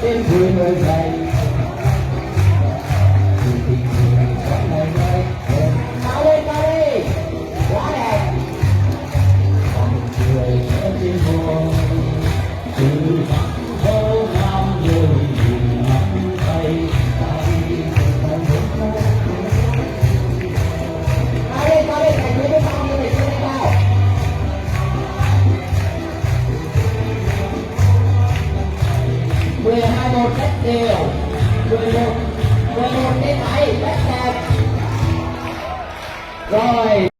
đêm vui nơi này cao đi quá đẹp còn người ở trên hồ từ thẳng vô nam rồi nhìn nắm tay ta đi cao đi cảnh với cao như này chưa cao 12-1 cách đều 11 đến 7 cách đẹp rồi.